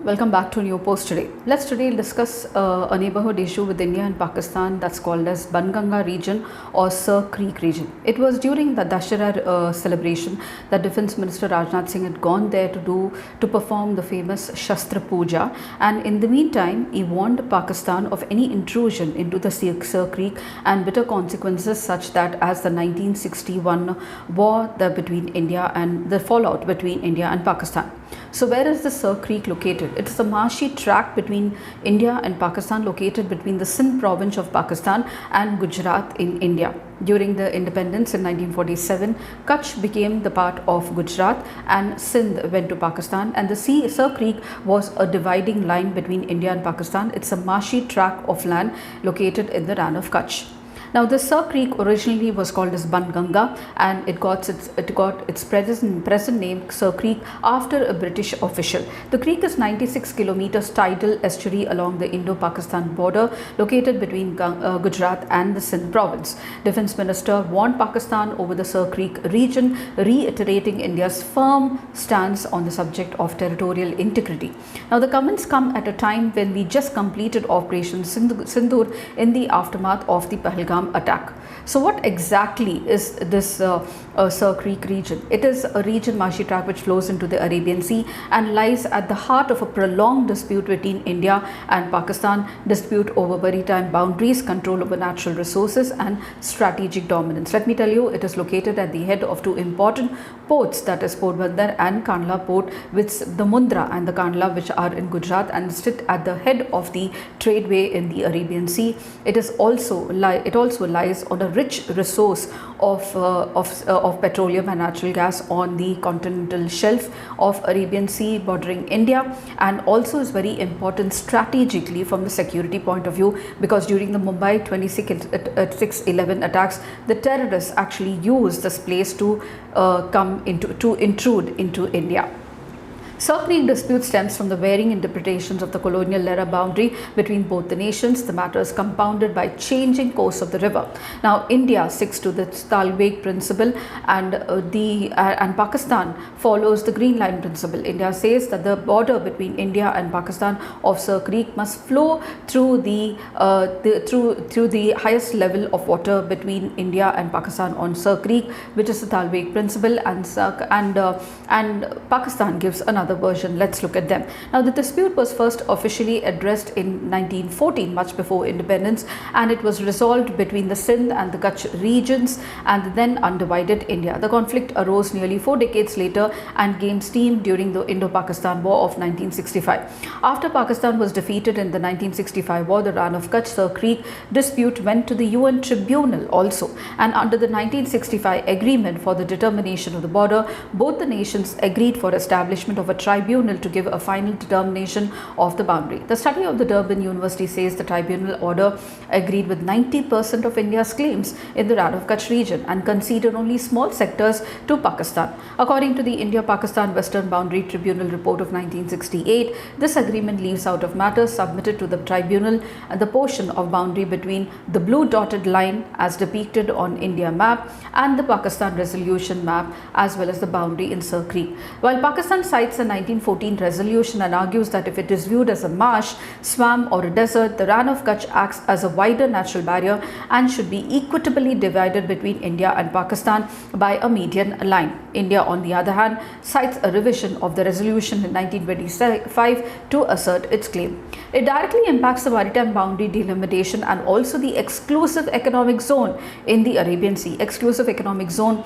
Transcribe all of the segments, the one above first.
Welcome back to a new post today. Let's today discuss a neighborhood issue with India and Pakistan that's called as Banganga region or Sir Creek region. It was during the Dussehra celebration that Defence Minister Rajnath Singh had gone there to perform the famous Shastra Puja, and in the meantime he warned Pakistan of any intrusion into the Sir Creek and bitter consequences such that as the 1961 war between India and the fallout between India and Pakistan. So where is the Sir Creek located? It is a marshy tract between India and Pakistan, located between the Sindh province of Pakistan and Gujarat in India. During the independence in 1947, Kutch became the part of Gujarat and Sindh went to Pakistan, and the Sir Creek was a dividing line between India and Pakistan. It's a marshy tract of land located in the Rann of Kutch. Now, the Sir Creek originally was called as Banganga, and it got its present name Sir Creek after a British official. The creek is 96 kilometers tidal estuary along the Indo-Pakistan border, located between Gujarat and the Sindh province. Defence Minister warned Pakistan over the Sir Creek region, reiterating India's firm stance on the subject of territorial integrity. Now, the comments come at a time when we just completed Operation Sindoor in the aftermath of the Pahalgam attack. So what exactly is this Sir Creek region? It is a region, marshy tract, which flows into the Arabian Sea and lies at the heart of a prolonged dispute between India and Pakistan, dispute over maritime boundaries, control over natural resources and strategic dominance. Let me tell you, it is located at the head of two important ports, that is Port Bandar and Kandla port, with the Mundra and the Kandla, which are in Gujarat and sit at the head of the tradeway in the Arabian Sea. It also lies on a rich resource of petroleum and natural gas on the continental shelf of Arabian Sea bordering India, and also is very important strategically from the security point of view, because during the Mumbai 6/11 attacks, the terrorists actually used this place to intrude into India. Sir Creek dispute stems from the varying interpretations of the colonial era boundary between both the nations. The matter is compounded by changing course of the river. Now, India sticks to the Talweg principle, and Pakistan follows the Green Line principle. India says that the border between India and Pakistan of Sir Creek must flow through the highest level of water between India and Pakistan on Sir Creek, which is the Talweg principle, and Pakistan gives another version. Let's look at them. Now, the dispute was first officially addressed in 1914, much before independence, and it was resolved between the Sindh and the Kutch regions and the then undivided India. The conflict arose nearly 4 decades later and gained steam during the Indo-Pakistan War of 1965. After Pakistan was defeated in the 1965 war, the Rann of Kutch Sir Creek dispute went to the UN Tribunal also, and under the 1965 agreement for the determination of the border, both the nations agreed for establishment of a tribunal to give a final determination of the boundary. The study of the Durban University says the tribunal order agreed with 90% of India's claims in the Rann of Kutch region and conceded only small sectors to Pakistan. According to the India-Pakistan Western Boundary Tribunal report of 1968, this agreement leaves out of matters submitted to the tribunal and the portion of boundary between the blue dotted line as depicted on India map and the Pakistan resolution map, as well as the boundary in Sir Creek. While Pakistan cites a 1914 resolution and argues that if it is viewed as a marsh, swamp or a desert, the Rann of Kutch acts as a wider natural barrier and should be equitably divided between India and Pakistan by a median line. India, on the other hand, cites a revision of the resolution in 1925 to assert its claim. It directly impacts the maritime boundary delimitation and also the exclusive economic zone in the Arabian Sea. Exclusive economic zone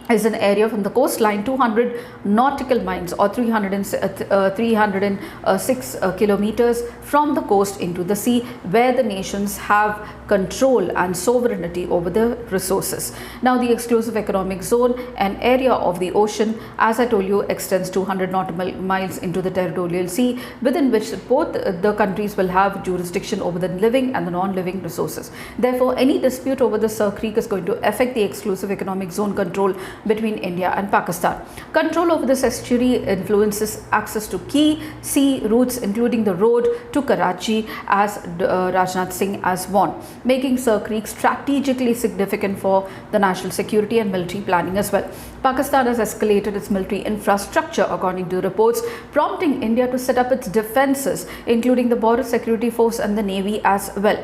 is an area from the coastline 200 nautical miles or 306 kilometers from the coast into the sea, where the nations have control and sovereignty over the resources. Now, the exclusive economic zone, an area of the ocean, as I told you, extends 200 nautical miles into the territorial sea, within which both the countries will have jurisdiction over the living and the non-living resources. Therefore, any dispute over the Sir Creek is going to affect the exclusive economic zone control between India and Pakistan. Control over this estuary influences access to key sea routes, including the road to Karachi, as Rajnath Singh has warned, making Sir Creek strategically significant for the national security and military planning as well. Pakistan has escalated its military infrastructure, according to reports, prompting India to set up its defences, including the Border Security Force and the Navy as well.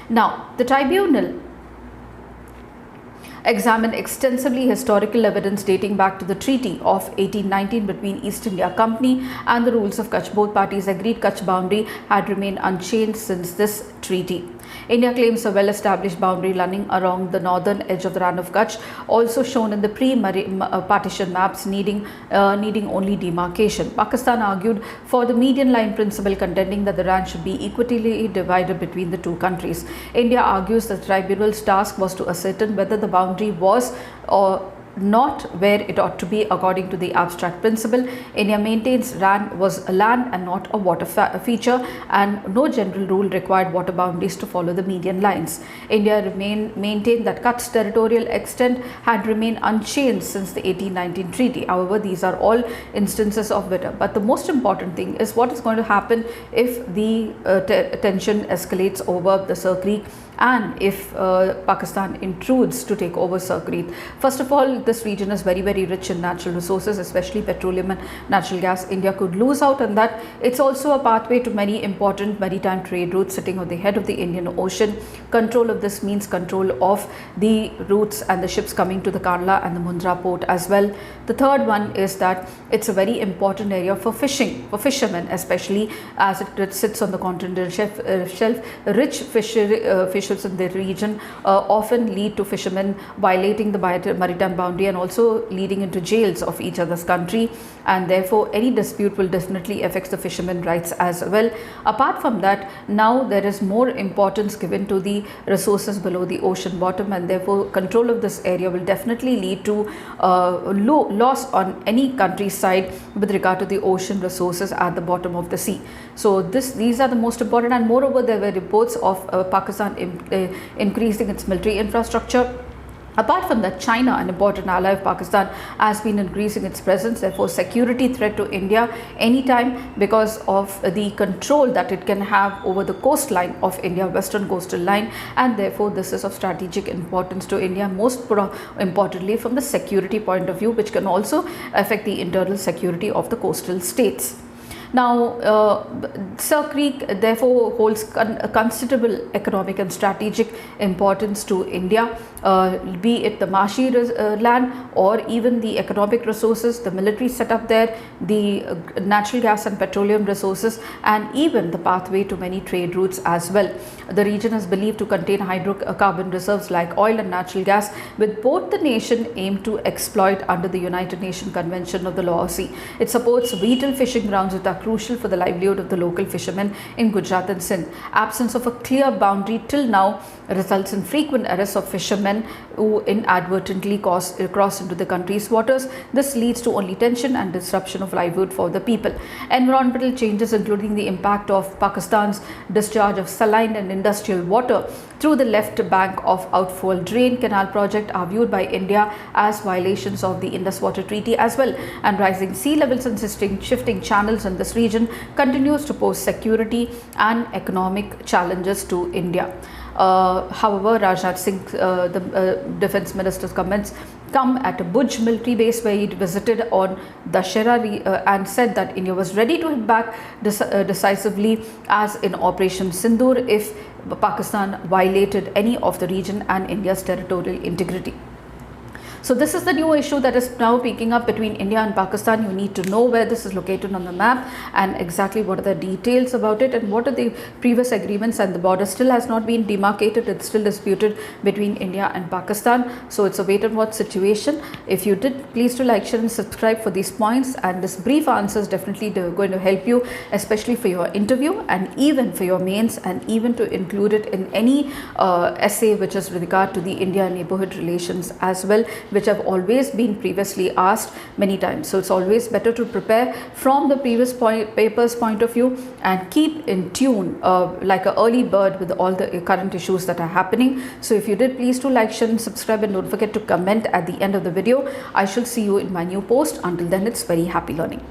Now, the tribunal examined extensively historical evidence dating back to the Treaty of 1819 between East India Company and the rules of Kutch. Both parties agreed Kutch boundary had remained unchanged since this treaty. India claims a well-established boundary running along the northern edge of the Rann of Kutch, also shown in the pre-partition maps, needing only demarcation. Pakistan argued for the median line principle, contending that the Rann should be equitably divided between the two countries. India argues that the tribunal's task was to ascertain whether the boundary was not where it ought to be according to the abstract principle. India maintains Rann was a land and not a water feature, and no general rule required water boundaries to follow the median lines. India maintained that Kutch's territorial extent had remained unchanged since the 1819 treaty. However, these are all instances of whether. But the most important thing is what is going to happen if the tension escalates over the Sir Creek and if Pakistan intrudes to take over Sir Creek. First of all, this region is very, very rich in natural resources, especially petroleum and natural gas. India could lose out on that. It's also a pathway to many important maritime trade routes sitting on the head of the Indian Ocean. Control of this means control of the routes and the ships coming to the Kandla and the Mundra port as well. The third one is that it's a very important area for fishing, for fishermen, especially as it sits on the continental shelf. Rich fisheries in the region often lead to fishermen violating the maritime boundary and also leading into jails of each other's country, and therefore any dispute will definitely affect the fishermen rights as well. Apart from that, now there is more importance given to the resources below the ocean bottom, and therefore control of this area will definitely lead to loss on any country's side with regard to the ocean resources at the bottom of the sea. So these are the most important, and moreover there were reports of Pakistan increasing its military infrastructure. Apart from that, China, an important ally of Pakistan, has been increasing its presence, therefore security threat to India anytime because of the control that it can have over the coastline of India, western coastal line, and therefore this is of strategic importance to India, most importantly from the security point of view, which can also affect the internal security of the coastal states. Now, Sir Creek therefore holds considerable economic and strategic importance to India, be it the marshy land or even the economic resources, the military setup there, the natural gas and petroleum resources, and even the pathway to many trade routes as well. The region is believed to contain hydrocarbon reserves like oil and natural gas, with both the nation aim to exploit under the United Nations Convention of the Law of Sea. It supports vital fishing grounds that are crucial for the livelihood of the local fishermen in Gujarat and Sindh. Absence of a clear boundary till now results in frequent arrests of fishermen who inadvertently cross into the country's waters. This leads to only tension and disruption of livelihood for the people. Environmental changes, including the impact of Pakistan's discharge of saline and industrial water through the left bank of outfall drain canal project, are viewed by India as violations of the Indus Water Treaty as well, and rising sea levels and shifting channels in this region continues to pose security and economic challenges to India. However, Rajnath Singh, the defense minister's comments come at a Bhuj military base where he visited on Dussehra and said that India was ready to hit back decisively as in Operation Sindoor if Pakistan violated any of the region and India's territorial integrity. So this is the new issue that is now picking up between India and Pakistan. You need to know where this is located on the map and exactly what are the details about it and what are the previous agreements, and the border still has not been demarcated. It's still disputed between India and Pakistan. So it's a wait and watch situation. If you did, please do like, share and subscribe for these points, and this brief answer is definitely going to help you, especially for your interview and even for your mains, and even to include it in any essay which is with regard to the India neighborhood relations as well. which have always been previously asked many times. So it's always better to prepare from the previous papers point of view and keep in tune like an early bird with all the current issues that are happening. So if you did, please do like, share and subscribe, and don't forget to comment at the end of the video. I shall see you in my new post. Until then, it's very happy learning.